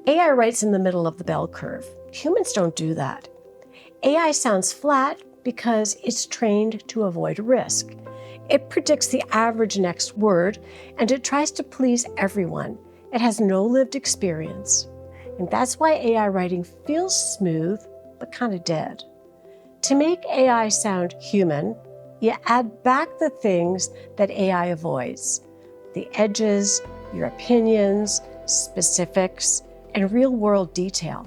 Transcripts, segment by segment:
AI writes in the middle of the bell curve. Humans don't do that. AI sounds flat because it's trained to avoid risk. It predicts the average next word, and it tries to please everyone. It has no lived experience. And that's why AI writing feels smooth, but kind of dead. To make AI sound human, you add back the things that AI avoids: the edges, your opinions, specifics, and real-world detail.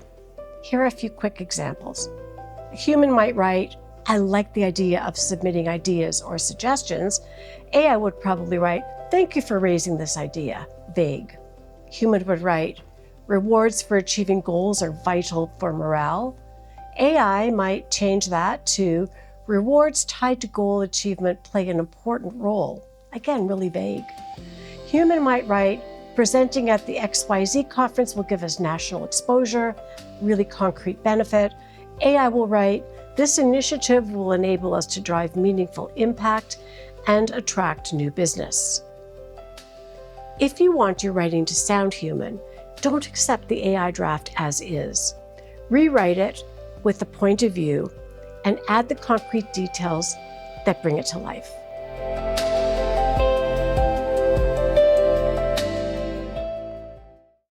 Here are a few quick examples. A human might write, "I like the idea of submitting ideas or suggestions." AI would probably write, "Thank you for raising this idea," vague. Human would write, "Rewards for achieving goals are vital for morale." AI might change that to, "Rewards tied to goal achievement play an important role." Again, really vague. Human might write, "Presenting at the XYZ conference will give us national exposure," really concrete benefit. AI will write, "This initiative will enable us to drive meaningful impact and attract new business." If you want your writing to sound human, don't accept the AI draft as is. Rewrite it with the point of view and add the concrete details that bring it to life.